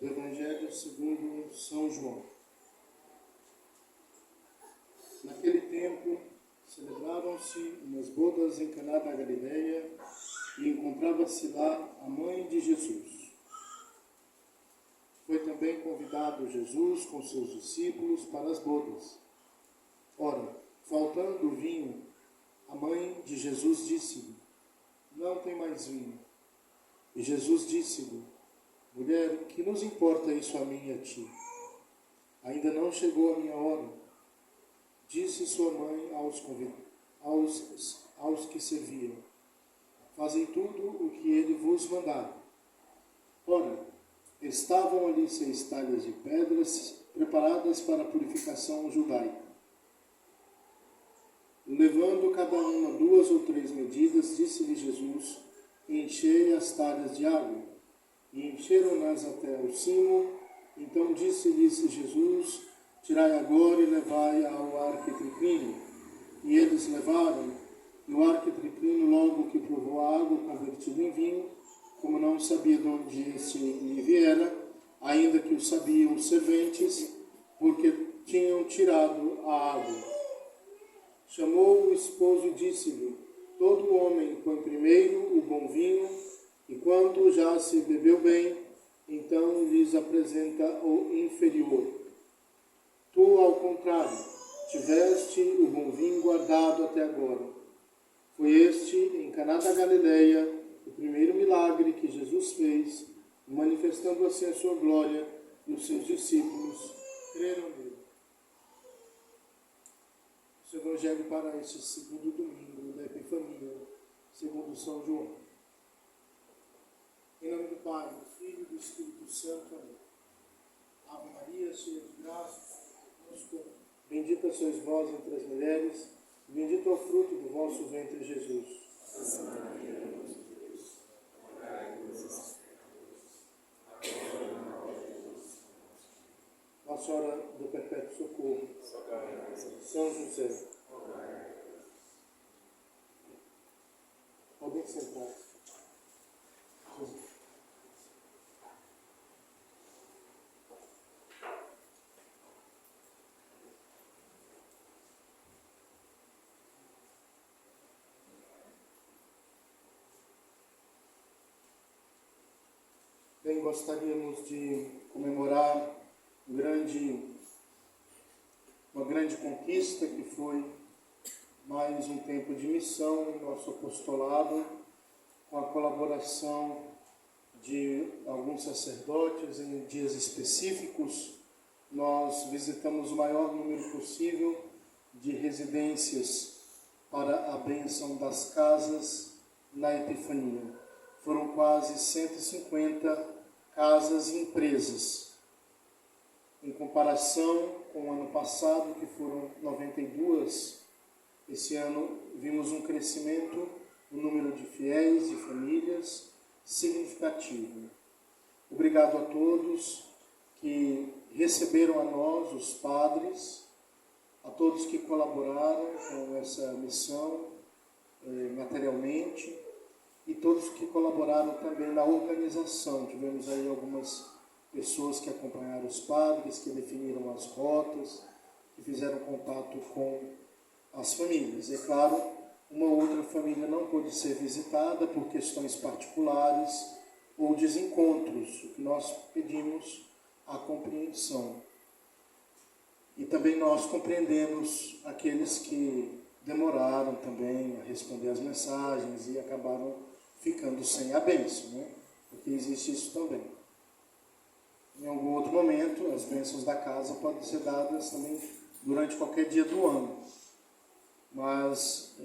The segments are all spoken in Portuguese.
Evangelho segundo São João. Naquele tempo, celebraram-se umas bodas em Caná da Galileia e encontrava-se lá a mãe de Jesus. Foi também convidado Jesus com seus discípulos para as bodas. Ora, faltando o vinho, a mãe de Jesus disse-lhe: não tem mais vinho. E Jesus disse-lhe: mulher, que nos importa isso a mim e a ti? Ainda não chegou a minha hora. Disse sua mãe aos que serviam: fazei tudo o que ele vos mandar. Ora, estavam ali 6 talhas de pedras preparadas para a purificação judaica. Levando cada uma 2 ou 3 medidas, disse-lhe Jesus: enchei as talhas de água. E encheram-nas até o cimo. Então disse-lhes Jesus: tirai agora e levai ao arquitriclínio. E eles levaram, e o arquitriclínio, logo que provou a água convertida em vinho, como não sabia de onde este lhe viera, ainda que o sabiam os serventes, porque tinham tirado a água. Chamou o esposo e disse-lhe: todo homem põe primeiro o bom vinho, e quando já se bebeu bem, então lhes apresenta o inferior. Tu, ao contrário, tiveste o bom vinho guardado até agora. Foi este, em Caná da Galileia, o primeiro milagre que Jesus fez, manifestando assim a sua glória, e os seus discípulos creram nele. O Evangelho para este segundo domingo da Epifania, segundo São João. Em nome do Pai, do Filho e do Espírito Santo. Amém. Ave Maria, cheia de graça, bendita sois vós entre as mulheres, e bendito é o fruto do vosso ventre, Jesus. Santa Maria, Mãe de Deus, rogai por nós, agora e na hora de nossa morte. Nossa Senhora do Perpétuo Socorro, São José, podem sentar. Bem, gostaríamos de comemorar uma grande conquista que foi mais um tempo de missão em nosso apostolado, com a colaboração de alguns sacerdotes em dias específicos. Nós visitamos o maior número possível de residências para a bênção das casas na Epifania. Foram quase 150 casas e empresas. Em comparação com o ano passado, que foram 92, esse ano vimos um crescimento no número de fiéis e famílias significativo. Obrigado a todos que receberam a nós, os padres, a todos que colaboraram com essa missão materialmente, e todos que colaboraram também na organização. Tivemos aí algumas pessoas que acompanharam os padres, que definiram as rotas, que fizeram contato com as famílias. É claro, uma outra família não pôde ser visitada por questões particulares ou desencontros, o que nós pedimos a compreensão. E também nós compreendemos aqueles que demoraram também a responder as mensagens e acabaram ficando sem a bênção, né? Porque existe isso também. Em algum outro momento, as bênçãos da casa podem ser dadas também durante qualquer dia do ano. Mas,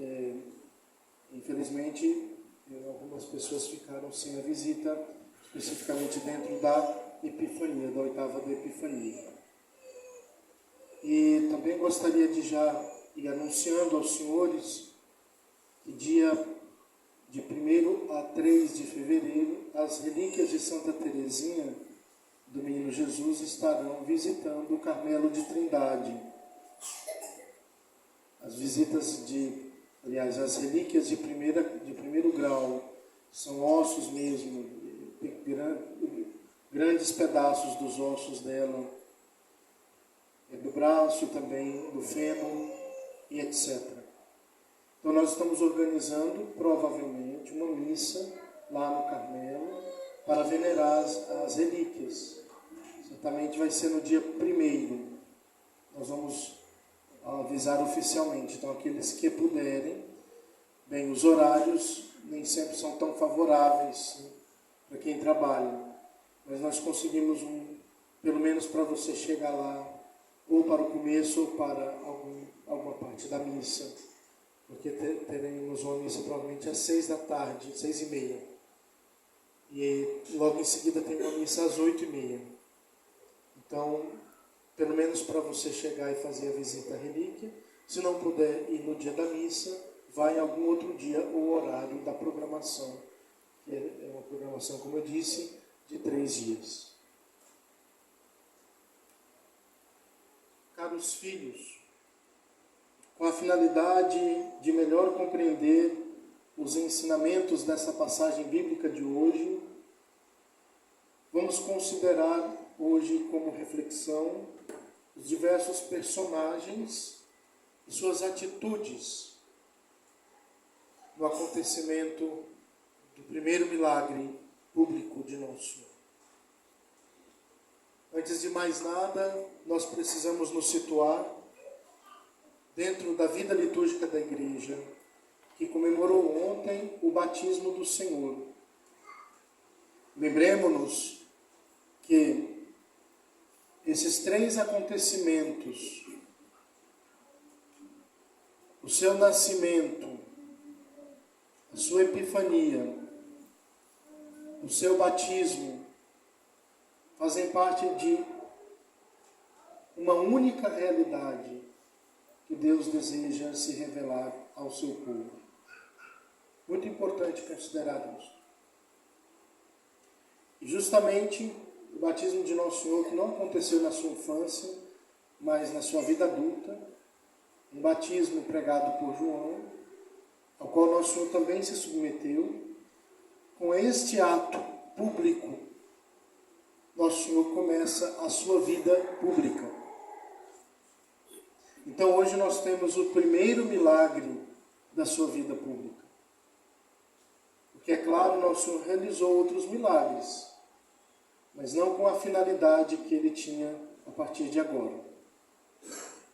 infelizmente, algumas pessoas ficaram sem a visita, especificamente dentro da Epifania, da 8ª da Epifania. E também gostaria de já ir anunciando aos senhores que dia de 1º a 3 de fevereiro, as relíquias de Santa Teresinha do Menino Jesus estarão visitando o Carmelo de Trindade. As visitas as relíquias de primeiro grau, são ossos mesmo, grandes pedaços dos ossos dela, do braço também, do fêmur e etc. Então nós estamos organizando, provavelmente, uma missa lá no Carmelo para venerar as relíquias. Certamente vai ser no dia 1º. Nós vamos avisar oficialmente. Então aqueles que puderem, bem, os horários nem sempre são tão favoráveis, né, para quem trabalha. Mas nós conseguimos pelo menos para você chegar lá, ou para o começo, ou para alguma parte da missa. Porque teremos uma missa provavelmente às 6h, 6h30. E logo em seguida tem uma missa às 8h30. Então, pelo menos para você chegar e fazer a visita à relíquia. Se não puder ir no dia da missa, vai em algum outro dia ou horário da programação. Que é uma programação, como eu disse, de 3 dias. Caros filhos, com a finalidade de melhor compreender os ensinamentos dessa passagem bíblica de hoje, vamos considerar hoje como reflexão os diversos personagens e suas atitudes no acontecimento do primeiro milagre público de Nosso Senhor. Antes de mais nada, nós precisamos nos situar dentro da vida litúrgica da Igreja, que comemorou ontem o batismo do Senhor. Lembremos-nos que esses 3 acontecimentos, o seu nascimento, a sua epifania, o seu batismo, fazem parte de uma única realidade que Deus deseja se revelar ao seu povo. Muito importante considerar isso. E justamente o batismo de Nosso Senhor, que não aconteceu na sua infância, mas na sua vida adulta, um batismo pregado por João, ao qual Nosso Senhor também se submeteu. Com este ato público, Nosso Senhor começa a sua vida pública. Então hoje nós temos o primeiro milagre da sua vida pública. Porque é claro, Nosso Senhor realizou outros milagres, mas não com a finalidade que ele tinha a partir de agora.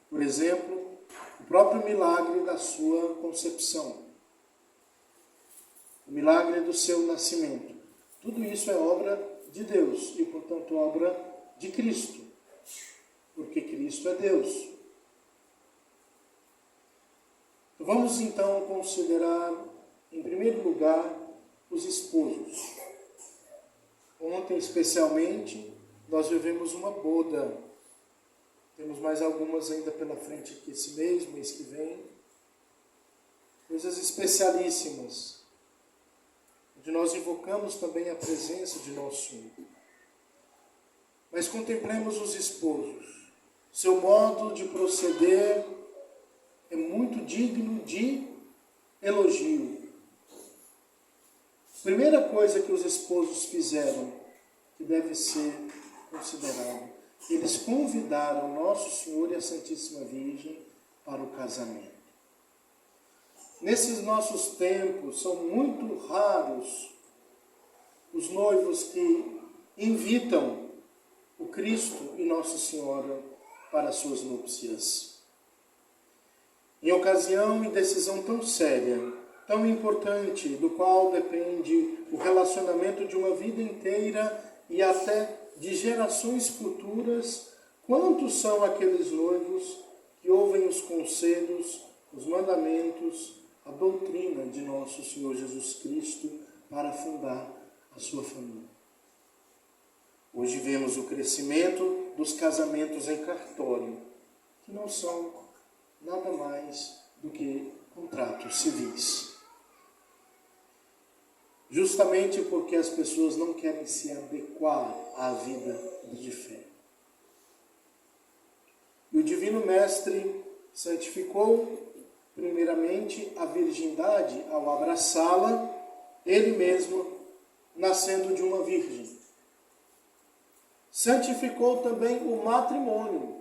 Por exemplo, o próprio milagre da sua concepção, o milagre do seu nascimento. Tudo isso é obra de Deus e, portanto, obra de Cristo, porque Cristo é Deus. Vamos então considerar, em primeiro lugar, os esposos. Ontem, especialmente, nós vivemos uma boda. Temos mais algumas ainda pela frente aqui esse mês que vem. Coisas especialíssimas, onde nós invocamos também a presença de Nosso Senhor. Mas contemplemos os esposos. Seu modo de proceder é muito digno de elogio. Primeira coisa que os esposos fizeram, que deve ser considerado, eles convidaram Nosso Senhor e a Santíssima Virgem para o casamento. Nesses nossos tempos, são muito raros os noivos que invitam o Cristo e Nossa Senhora para as suas núpcias. Em ocasião e decisão tão séria, tão importante, do qual depende o relacionamento de uma vida inteira e até de gerações futuras, quantos são aqueles noivos que ouvem os conselhos, os mandamentos, a doutrina de Nosso Senhor Jesus Cristo para fundar a sua família? Hoje vemos o crescimento dos casamentos em cartório, que não são nada mais do que contratos civis. Justamente porque as pessoas não querem se adequar à vida de fé. E o Divino Mestre santificou primeiramente a virgindade ao abraçá-la, ele mesmo nascendo de uma virgem. santificou também o matrimônio.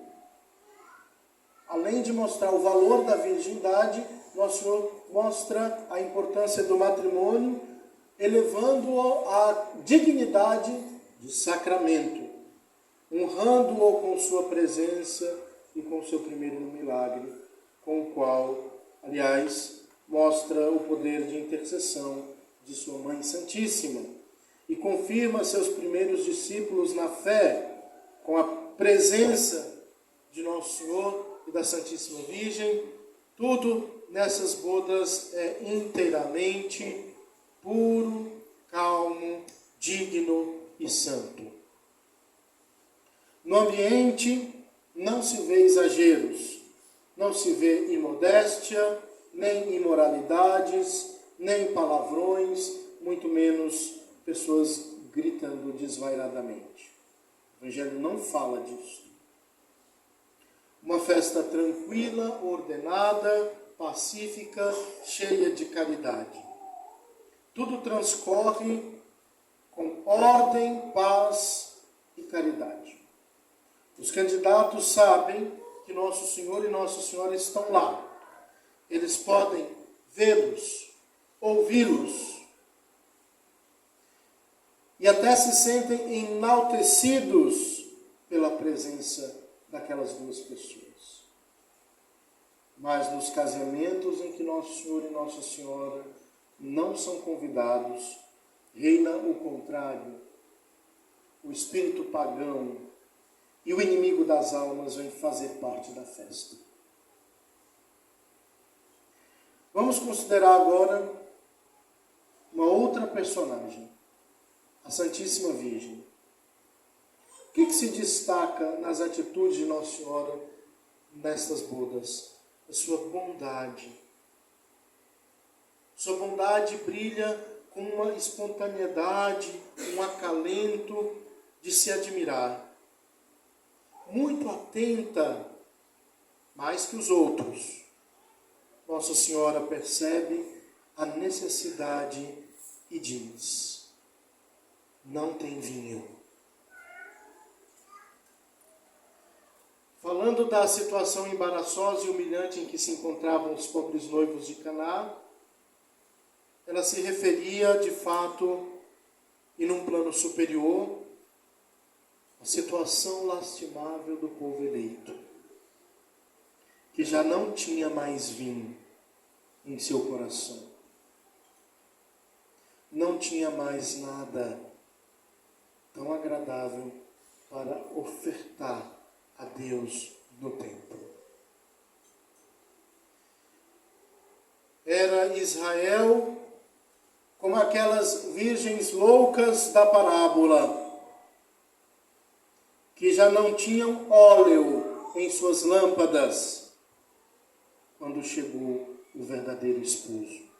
Além de mostrar o valor da virgindade, Nosso Senhor mostra a importância do matrimônio, elevando-o à dignidade de sacramento, honrando-o com sua presença e com seu primeiro milagre, com o qual, aliás, mostra o poder de intercessão de sua Mãe Santíssima e confirma seus primeiros discípulos na fé, com a presença de Nosso Senhor e da Santíssima Virgem. Tudo nessas bodas é inteiramente puro, calmo, digno e santo. No ambiente não se vê exageros, não se vê imodéstia, nem imoralidades, nem palavrões, muito menos pessoas gritando desvairadamente. O Evangelho não fala disso. Uma festa tranquila, ordenada, pacífica, cheia de caridade. Tudo transcorre com ordem, paz e caridade. Os candidatos sabem que Nosso Senhor e Nossa Senhora estão lá. Eles podem vê-los, ouvi-los, e até se sentem enaltecidos pela presença daquelas duas pessoas. Mas nos casamentos em que Nosso Senhor e Nossa Senhora não são convidados, reina o contrário. O espírito pagão e o inimigo das almas vêm fazer parte da festa. Vamos considerar agora uma outra personagem, a Santíssima Virgem. O que se destaca nas atitudes de Nossa Senhora nestas bodas? A sua bondade. Sua bondade brilha com uma espontaneidade, um acalento de se admirar. Muito atenta, mais que os outros. Nossa Senhora percebe a necessidade e diz: não tem vinho. Falando da situação embaraçosa e humilhante em que se encontravam os pobres noivos de Caná, ela se referia, de fato, e num plano superior, à situação lastimável do povo eleito, que já não tinha mais vinho em seu coração. Não tinha mais nada tão agradável para ofertar a Deus no templo. Era Israel como aquelas virgens loucas da parábola, que já não tinham óleo em suas lâmpadas quando chegou o verdadeiro esposo.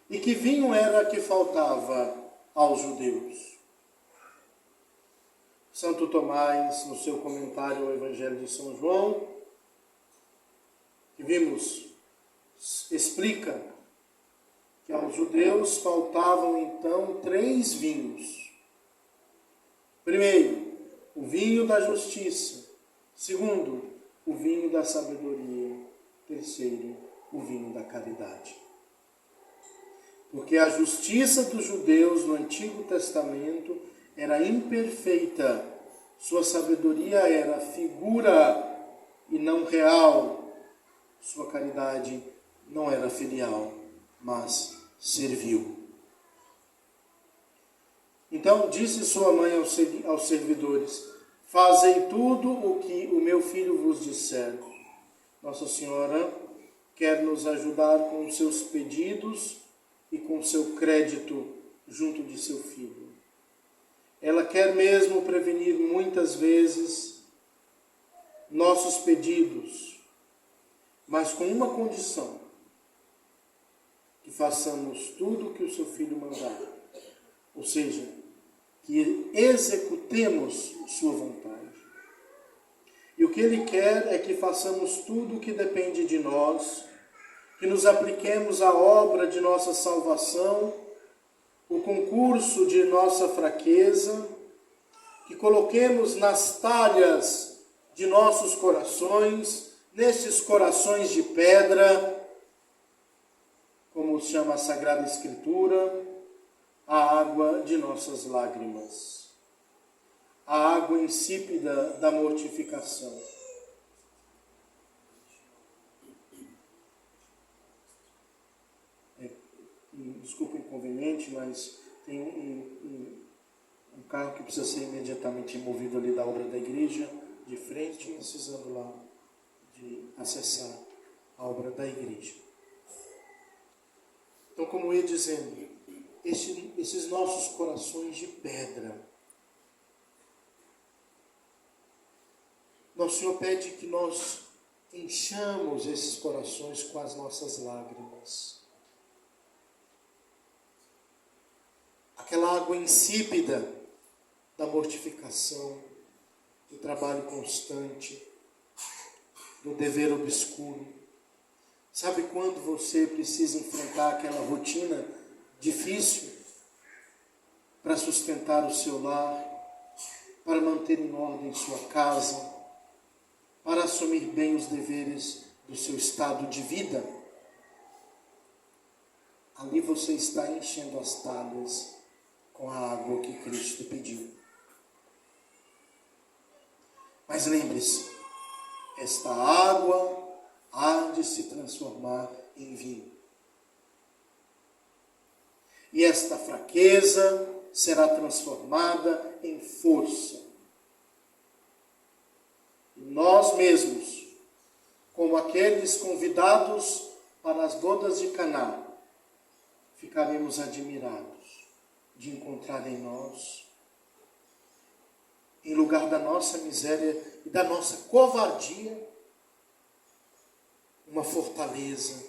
E que vinho era que faltava aos judeus? Santo Tomás, no seu comentário ao Evangelho de São João, que vimos, explica que aos judeus faltavam então 3 vinhos. Primeiro, o vinho da justiça. Segundo, o vinho da sabedoria. Terceiro, o vinho da caridade. Porque a justiça dos judeus no Antigo Testamento era imperfeita. Sua sabedoria era figura e não real. Sua caridade não era filial, mas servil. Então disse sua mãe aos servidores: fazei tudo o que o meu filho vos disser. Nossa Senhora quer nos ajudar com os seus pedidos e com seu crédito junto de seu filho. Ela quer mesmo prevenir muitas vezes nossos pedidos, mas com uma condição: que façamos tudo o que o seu filho mandar. Ou seja, que executemos sua vontade. E o que ele quer é que façamos tudo o que depende de nós, que nos apliquemos à obra de nossa salvação, o concurso de nossa fraqueza, que coloquemos nas talhas de nossos corações, nesses corações de pedra, como chama a Sagrada Escritura, a água de nossas lágrimas, a água insípida da mortificação. Desculpa o inconveniente, mas tem um carro que precisa ser imediatamente removido ali da obra da igreja, de frente, precisando lá de acessar a obra da igreja. Então, como eu ia dizendo, esses nossos corações de pedra, nosso Senhor pede que nós enchamos esses corações com as nossas lágrimas. Aquela água insípida da mortificação, do trabalho constante, do dever obscuro. Sabe quando você precisa enfrentar aquela rotina difícil para sustentar o seu lar, para manter em ordem sua casa, para assumir bem os deveres do seu estado de vida? Ali você está enchendo as talhas com a água que Cristo pediu. Mas lembre-se, esta água há de se transformar em vinho. E esta fraqueza será transformada em força. E nós mesmos, como aqueles convidados para as bodas de Caná, ficaremos admirados de encontrar em nós, em lugar da nossa miséria e da nossa covardia, uma fortaleza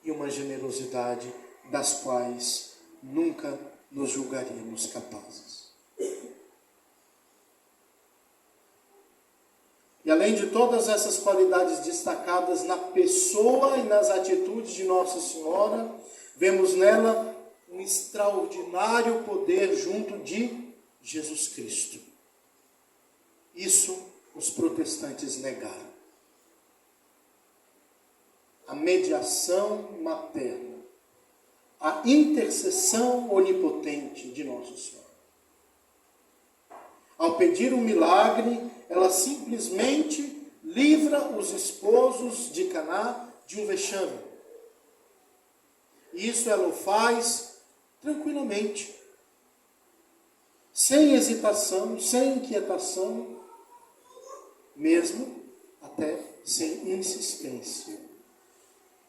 e uma generosidade das quais nunca nos julgaríamos capazes. E além de todas essas qualidades destacadas na pessoa e nas atitudes de Nossa Senhora, vemos nela um extraordinário poder junto de Jesus Cristo. Isso os protestantes negaram. A mediação materna, a intercessão onipotente de Nossa Senhora. Ao pedir um milagre, ela simplesmente livra os esposos de Caná de um vexame. E isso ela o faz tranquilamente, sem hesitação, sem inquietação, mesmo até sem insistência.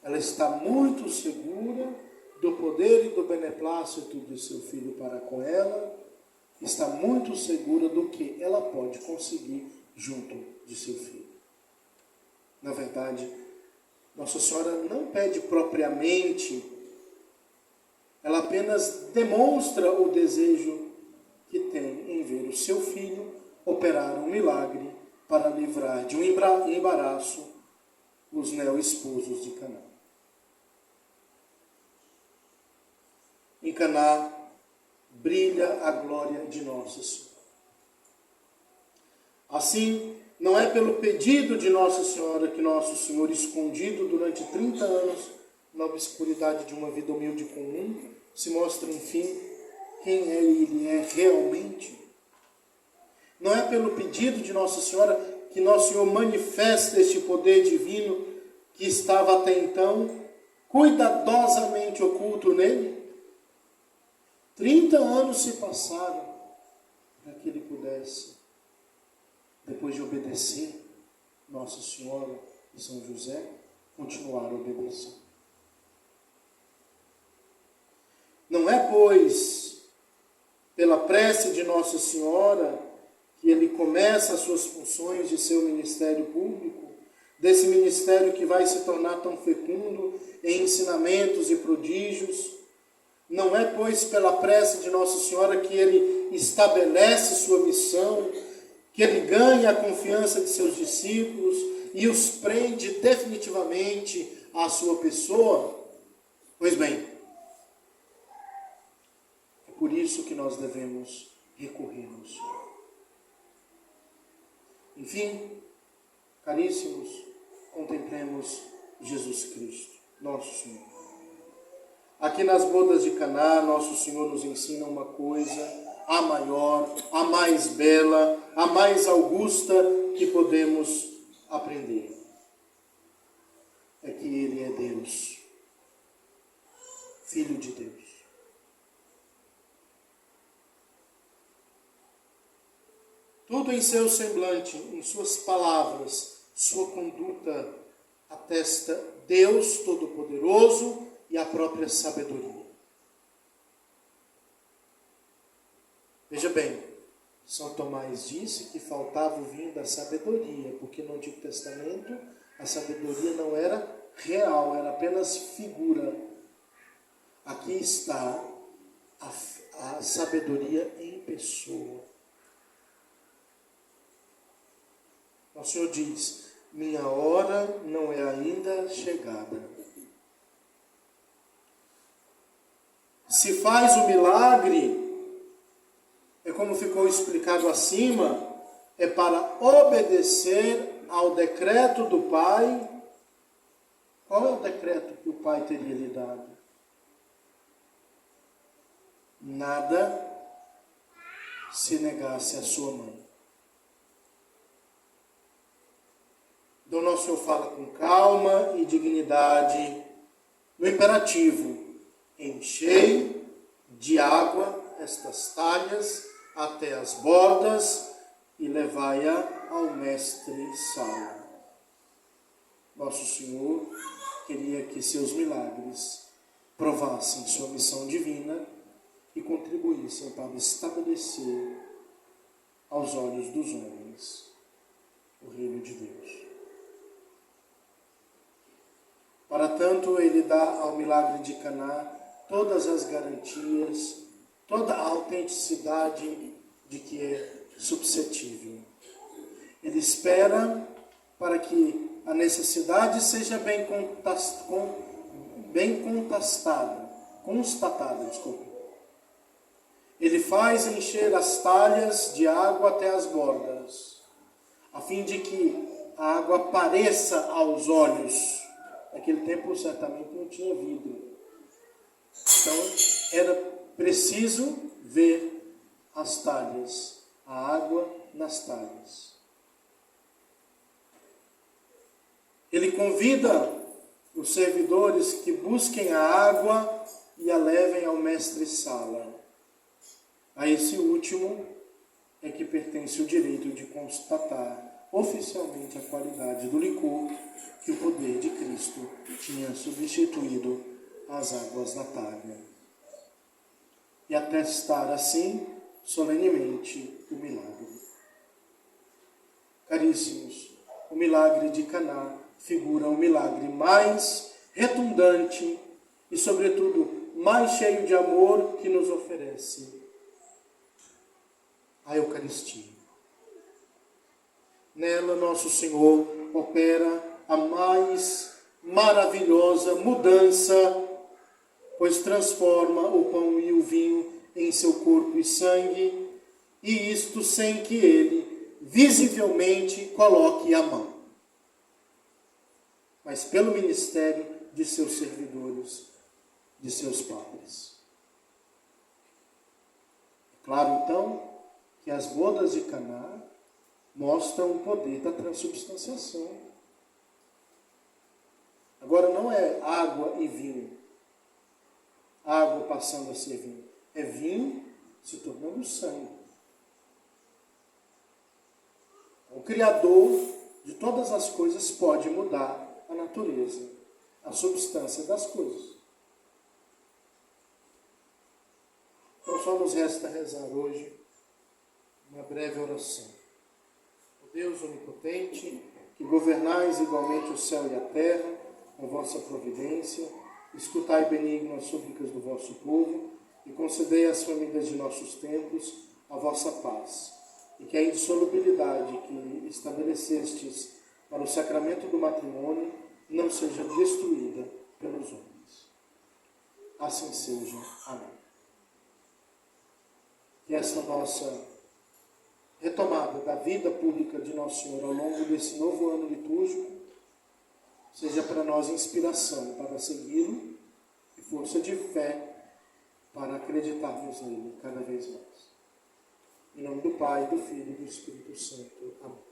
Ela está muito segura do poder e do beneplácito do seu filho para com ela, está muito segura do que ela pode conseguir junto de seu filho. Na verdade, Nossa Senhora não pede propriamente, ela apenas demonstra o desejo que tem em ver o seu filho operar um milagre para livrar de um embaraço os neo-esposos de Caná. Em Caná brilha a glória de Nossa Senhora. Assim, não é pelo pedido de Nossa Senhora que Nosso Senhor, escondido durante 30 anos na obscuridade de uma vida humilde comum, se mostra, enfim, quem Ele é realmente. Não é pelo pedido de Nossa Senhora que Nosso Senhor manifesta este poder divino que estava até então cuidadosamente oculto nele. 30 anos se passaram para que ele pudesse, depois de obedecer Nossa Senhora e São José, continuar a obedecer. Não é, pois, pela prece de Nossa Senhora que ele começa as suas funções de seu ministério público, desse ministério que vai se tornar tão fecundo em ensinamentos e prodígios. Não é, pois, pela prece de Nossa Senhora que ele estabelece sua missão, que ele ganha a confiança de seus discípulos e os prende definitivamente à sua pessoa. Pois bem, é por isso que nós devemos recorrer ao Senhor. Enfim, caríssimos, contemplemos Jesus Cristo, nosso Senhor. Aqui nas bodas de Caná, nosso Senhor nos ensina uma coisa, a maior, a mais bela, a mais augusta que podemos aprender. É que Ele é Deus, Filho de Deus. Tudo em seu semblante, em suas palavras, sua conduta, atesta Deus Todo-Poderoso e a própria sabedoria. Veja bem, São Tomás disse que faltava o vinho da sabedoria, porque no Antigo Testamento a sabedoria não era real, era apenas figura. Aqui está a sabedoria em pessoa. O Senhor diz: minha hora não é ainda chegada. Se faz o milagre, é como ficou explicado acima, é para obedecer ao decreto do Pai. Qual é o decreto que o Pai teria lhe dado? Nada se negasse a sua mãe. Então, nosso Senhor fala com calma e dignidade no imperativo: enchei de água estas talhas até as bordas e levai-a ao mestre Saulo. Nosso Senhor queria que seus milagres provassem sua missão divina e contribuíssem para estabelecer aos olhos dos homens o reino de Deus. Para tanto, ele dá ao milagre de Caná todas as garantias, toda a autenticidade de que é suscetível. Ele espera para que a necessidade seja bem constatada. Ele faz encher as talhas de água até as bordas, a fim de que a água apareça aos olhos. Naquele tempo certamente não tinha vidro. Então era preciso ver as talhas, a água nas talhas. Ele convida os servidores que busquem a água e a levem ao mestre Sala. A esse último é que pertence o direito de constatar oficialmente a qualidade do licor que o poder de Cristo tinha substituído às águas da talha, e atestar assim solenemente o milagre. Caríssimos, o milagre de Caná figura o milagre mais retundante e, sobretudo, mais cheio de amor que nos oferece a Eucaristia. Nela, nosso Senhor opera a mais maravilhosa mudança, pois transforma o pão e o vinho em seu corpo e sangue, e isto sem que ele visivelmente coloque a mão, mas pelo ministério de seus servidores, de seus padres. É claro, então, que as bodas de Caná mostram o poder da transubstanciação. Agora não é água e vinho, água passando a ser vinho, é vinho se tornando sangue. O Criador de todas as coisas pode mudar a natureza, a substância das coisas. Então só nos resta rezar hoje uma breve oração. O Deus onipotente, que governais igualmente o céu e a terra, com vossa providência, escutai benigno as súplicas do vosso povo e concedei às famílias de nossos tempos a vossa paz, e que a indissolubilidade que estabelecestes para o sacramento do matrimônio não seja destruída pelos homens. Assim seja. Amém. que essa nossa retomada da vida pública de Nosso Senhor ao longo desse novo ano litúrgico seja para nós inspiração para segui-lo e força de fé para acreditarmos nele cada vez mais. Em nome do Pai, do Filho e do Espírito Santo. Amém.